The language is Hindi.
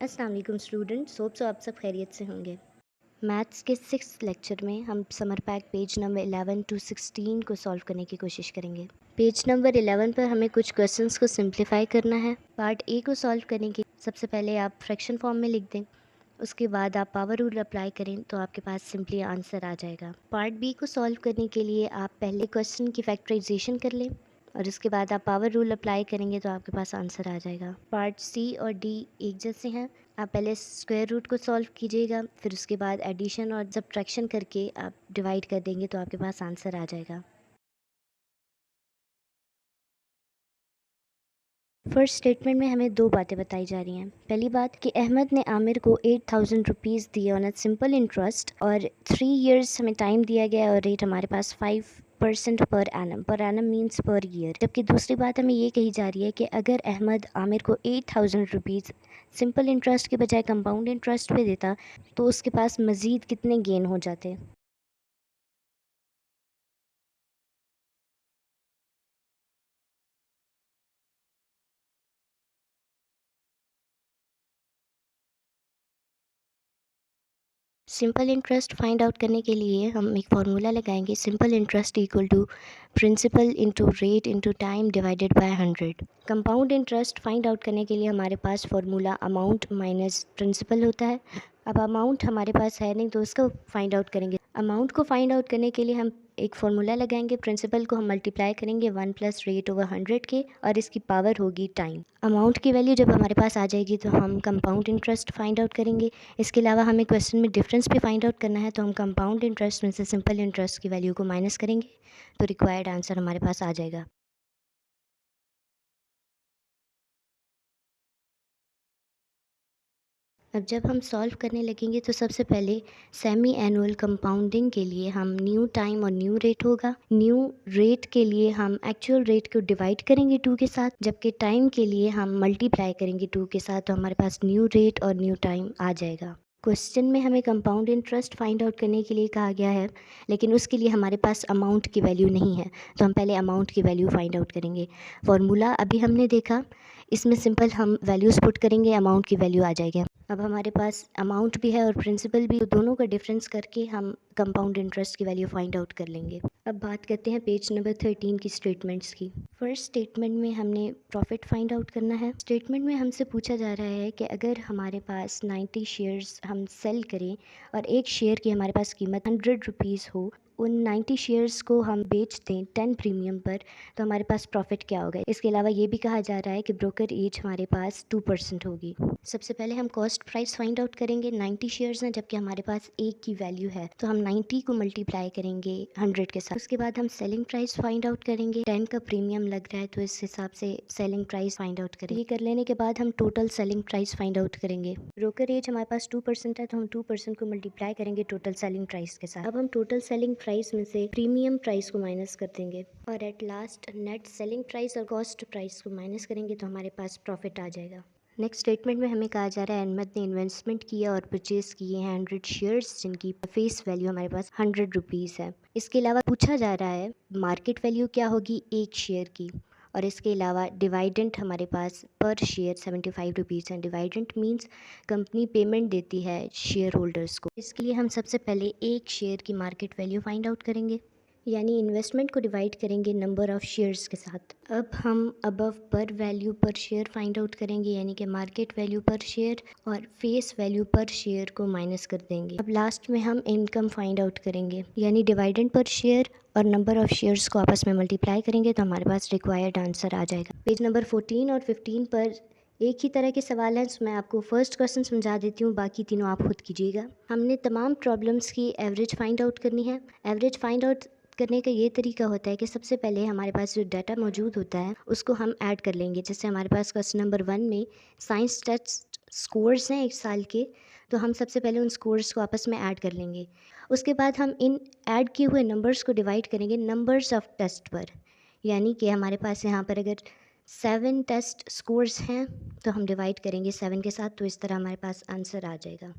अस्सलाम वालेकुम स्टूडेंट्स, होप सो आप सब खैरियत से होंगे। मैथ्स के 6th लेक्चर में हम summer pack page number 11 to 16 को सॉल्व करने की कोशिश करेंगे। पेज नंबर 11 पर हमें कुछ क्वेश्चंस को सिंप्लीफाई करना है। पार्ट ए को सॉल्व करने के सबसे पहले आप फ्रैक्शन फॉर्म में लिख दें, उसके बाद आप पावर रूल अप्लाई करें तो आपके पास सिंपली आंसर आ जाएगा। पार्ट बी को सॉल्व करने के लिए आप पहले क्वेश्चन की फैक्टराइजेशन कर लें और उसके बाद आप पावर रूल अप्लाई करेंगे तो आपके पास आंसर आ जाएगा। पार्ट सी और डी एक जैसे हैं। आप पहले स्क्वायर रूट को सॉल्व कीजिएगा, फिर उसके बाद एडिशन और सब्ट्रैक्शन करके आप डिवाइड कर देंगे तो आपके पास आंसर आ जाएगा। फर्स्ट स्टेटमेंट में हमें दो बातें बताई जा रही हैं। पहली बात कि अहमद ने आमिर को 8,000 रुपीज़ दिए ऑन अ सिंपल इंटरेस्ट और 3 इयर्स हमें टाइम दिया गया और रेट हमारे पास 5% per annum means per year. जबकि दूसरी बात हमें ये कही जा रही है कि अगर अहमद आमिर को 8,000 रुपीज़ सिंपल इंटरेस्ट के बजाय कंपाउंड इंटरेस्ट पे देता तो उसके पास मज़ीद कितने गेन हो जाते। सिंपल इंटरेस्ट फाइंड आउट करने के लिए हम एक फार्मूला लगाएंगे। Simple interest equal to principal into rate into time divided by 100। Compound interest find out करने के लिए हमारे पास फार्मूला अमाउंट माइनस प्रिंसिपल होता है। अब अमाउंट हमारे पास है नहीं तो उसको फाइंड आउट करेंगे। अमाउंट को फाइंड आउट करने के लिए हम एक फार्मूला लगाएंगे। प्रिंसिपल को हम मल्टीप्लाई करेंगे 1 प्लस रेट ओवर 100 के और इसकी पावर होगी टाइम। अमाउंट की वैल्यू जब हमारे पास आ जाएगी तो हम कंपाउंड इंटरेस्ट फाइंड आउट करेंगे। इसके अलावा हमें क्वेश्चन में डिफरेंस भी फाइंड आउट करना है तो हम कंपाउंड इंटरेस्ट में से सिंपल इंटरेस्ट की वैल्यू को माइनस करेंगे तो रिक्वायर्ड आंसर हमारे पास आ जाएगा। अब जब हम सॉल्व करने लगेंगे तो सबसे पहले सेमी एनुअल कंपाउंडिंग के लिए हम न्यू टाइम और न्यू रेट होगा। न्यू रेट के लिए हम एक्चुअल रेट को डिवाइड करेंगे 2 के साथ, जबकि टाइम के लिए हम मल्टीप्लाई करेंगे 2 के साथ, तो हमारे पास न्यू रेट और न्यू टाइम आ जाएगा। क्वेश्चन में हमें कंपाउंड इंटरेस्ट फाइंड आउट करने के लिए कहा गया है, लेकिन उसके लिए हमारे पास अमाउंट की वैल्यू नहीं है, तो हम पहले अमाउंट की वैल्यू फाइंड आउट करेंगे। फार्मूला अभी हमने देखा, इसमें सिंपल हम वैल्यूज़ पुट करेंगे, अमाउंट की वैल्यू आ जाएगी। अब हमारे पास अमाउंट भी है और प्रिंसिपल भी, तो दोनों का डिफरेंस करके हम कंपाउंड इंटरेस्ट की वैल्यू फाइंड आउट कर लेंगे। अब बात करते हैं पेज नंबर 13 की स्टेटमेंट्स की। फर्स्ट स्टेटमेंट में हमने प्रॉफिट फाइंड आउट करना है। स्टेटमेंट में हमसे पूछा जा रहा है कि अगर हमारे पास 90 शेयर्स हम सेल करें और एक शेयर की हमारे पास कीमत 100 रुपीज़ हो, उन 90 शेयर्स को हम बेच दें 10 प्रीमियम पर, तो हमारे पास प्रॉफिट क्या होगा। इसके अलावा ये भी कहा जा रहा है कि ब्रोकर एज हमारे पास 2% होगी। सबसे पहले हम कॉस्ट प्राइस फाइंड आउट करेंगे। 90 शेयर्स हैं जबकि हमारे पास एक की वैल्यू है, तो हम 90 को मल्टीप्लाई करेंगे 100 के साथ। उसके बाद हम सेलिंग प्राइस फाइंड आउट करेंगे। 10 का प्रीमियम लग रहा है तो इस हिसाब से सेलिंग प्राइस फाइंड आउट करेंगे। ये कर लेने के बाद हम total selling price find out करेंगे। ब्रोकर एज हमारे पास 2% है तो हम 2% को मल्टीप्लाई करेंगे टोटल सेलिंग प्राइस के साथ। अब हम टोटल सेलिंग प्राइस में से प्रीमियम प्राइस को माइनस कर देंगे और at last net selling price और कॉस्ट प्राइस को माइनस करेंगे तो हमारे पास प्रॉफिट आ जाएगा। नेक्स्ट स्टेटमेंट में हमें कहा जा रहा है अहमद ने इन्वेस्टमेंट किया और परचेज किए हैं 100 शेयर्स जिनकी फेस वैल्यू हमारे पास 100 रुपीज़ है। इसके अलावा पूछा जा रहा है मार्केट वैल्यू क्या होगी एक शेयर की, और इसके अलावा डिवाइडेंट हमारे पास पर शेयर 75 रुपीज़ है। डिवाइडेंट मीन्स कंपनी पेमेंट देती है शेयर होल्डर्स को। इसके लिए हम सबसे पहले एक शेयर की मार्केट वैल्यू फाइंड आउट करेंगे, यानी इन्वेस्टमेंट को डिवाइड करेंगे नंबर ऑफ़ शेयर्स के साथ। अब हम अबव पर वैल्यू पर शेयर फाइंड आउट करेंगे, यानी कि मार्केट वैल्यू पर शेयर और फेस वैल्यू पर शेयर को माइनस कर देंगे। अब लास्ट में हम इनकम फाइंड आउट करेंगे, यानी डिवाइडेंड पर शेयर और नंबर ऑफ़ शेयर्स को आपस में मल्टीप्लाई करेंगे तो हमारे पास रिक्वायर्ड आंसर आ जाएगा। पेज नंबर 14 और 15 पर एक ही तरह के सवाल हैं, तो मैं आपको फर्स्ट क्वेश्चन समझा देती हूँ, बाकी तीनों आप खुद कीजिएगा। हमने तमाम प्रॉब्लम्स की एवरेज फाइंड आउट करनी है। एवरेज फाइंड आउट करने का ये तरीका होता है कि सबसे पहले हमारे पास जो डाटा मौजूद होता है उसको हम ऐड कर लेंगे। जैसे हमारे पास क्वेश्चन नंबर 1 में साइंस टेस्ट स्कोर्स हैं 1 साल के, तो हम सबसे पहले उन स्कोर्स को आपस में ऐड कर लेंगे। उसके बाद हम इन ऐड किए हुए नंबर्स को डिवाइड करेंगे नंबर्स ऑफ टेस्ट पर, यानी कि हमारे पास यहाँ पर अगर 7 टेस्ट स्कोर्स हैं तो हम डिवाइड करेंगे 7 के साथ, तो इस तरह हमारे पास आंसर आ जाएगा।